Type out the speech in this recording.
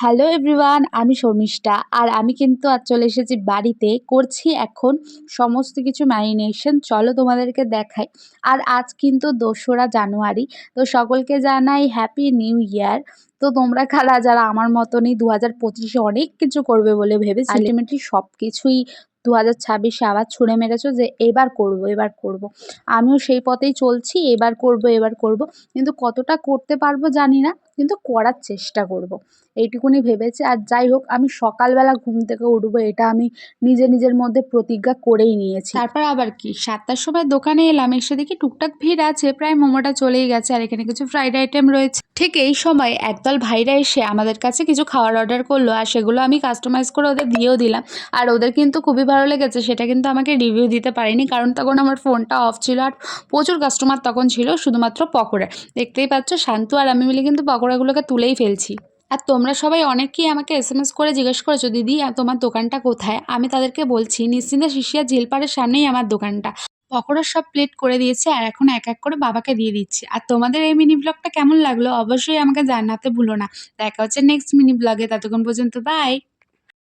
Hello everyone, আমি শর্মিষ্ঠা। আর আমি কিন্তু আজ চলে এসেছি বাড়িতে। করছি এখন সমস্ত কিছু ম্যারিনেশন। চলো তোমাদেরকে দেখাই। আর আজ কিন্তু ২রা জানুয়ারি। তো সকলকে জানাই হ্যাপি নিউ ইয়ার। তো তোমরা কারা যারা আমার মতনই ২০২৫-এ অনেক কিছু করবে বলে ভেবেছিলে, আল্টিমেটলি সব কিছুই ২০২৬-এ আবার ছুঁড়ে মেরেছো যে এবার করব, এবার করব। আমিও সেই পথেই চলছি, এবার করব, এবার করব। কিন্তু কতটা করতে পারবো জানি না, কিন্তু করার চেষ্টা করব। এইটুকুনি ভেবেছি। আর যাই হোক, আমি সকালবেলা ঘুম থেকে উঠবো, এটা আমি নিজের মধ্যে প্রতিজ্ঞা করেই নিয়েছি। তারপর আবার কি ৭টার সময় দোকানে এলাম, এসে দেখি টুকটাক ভিড় আছে, প্রায় মোমোটা চলেই গেছে আর এখানে কিছু ফ্রাইড আইটেম রয়েছে। ঠিক এই সময় একদল ভাইরা এসে আমাদের কাছে কিছু খাওয়ার অর্ডার করলো, আর সেগুলো আমি কাস্টমাইজ করে ওদের দিয়েও দিলাম। আর ওদের কিন্তু খুবই ভালো লেগেছে, সেটা কিন্তু আমাকে রিভিউ দিতে পারিনি, কারণ তখন আমার ফোনটা অফ ছিল আর প্রচুর কাস্টমার তখন ছিল শুধুমাত্র পকোড়া। দেখতেই পাচ্ছ, শান্তু আর আমি মিলে কিন্তু পকোড়াগুলোকে তুলেই ফেলছি। আর তোমরা সবাই অনেকেই আমাকে এসএমএস করে জিজ্ঞেস করেছো, দিদি তোমার দোকানটা কোথায়? আমি তাদেরকে বলছি, নিশ্চিন্তে শিশিয়া ঝিলপাড়ের সামনেই আমার দোকানটা। পকোড়ার সব প্লেট করে দিয়েছি আর এখন এক এক করে বাবাকে দিয়ে দিচ্ছি। আর তোমাদের এই মিনি ব্লগটা কেমন লাগলো অবশ্যই আমাকে জানাতে ভুলো না। দেখা হচ্ছে নেক্সট মিনি ব্লগে, ততক্ষণ পর্যন্ত বাই।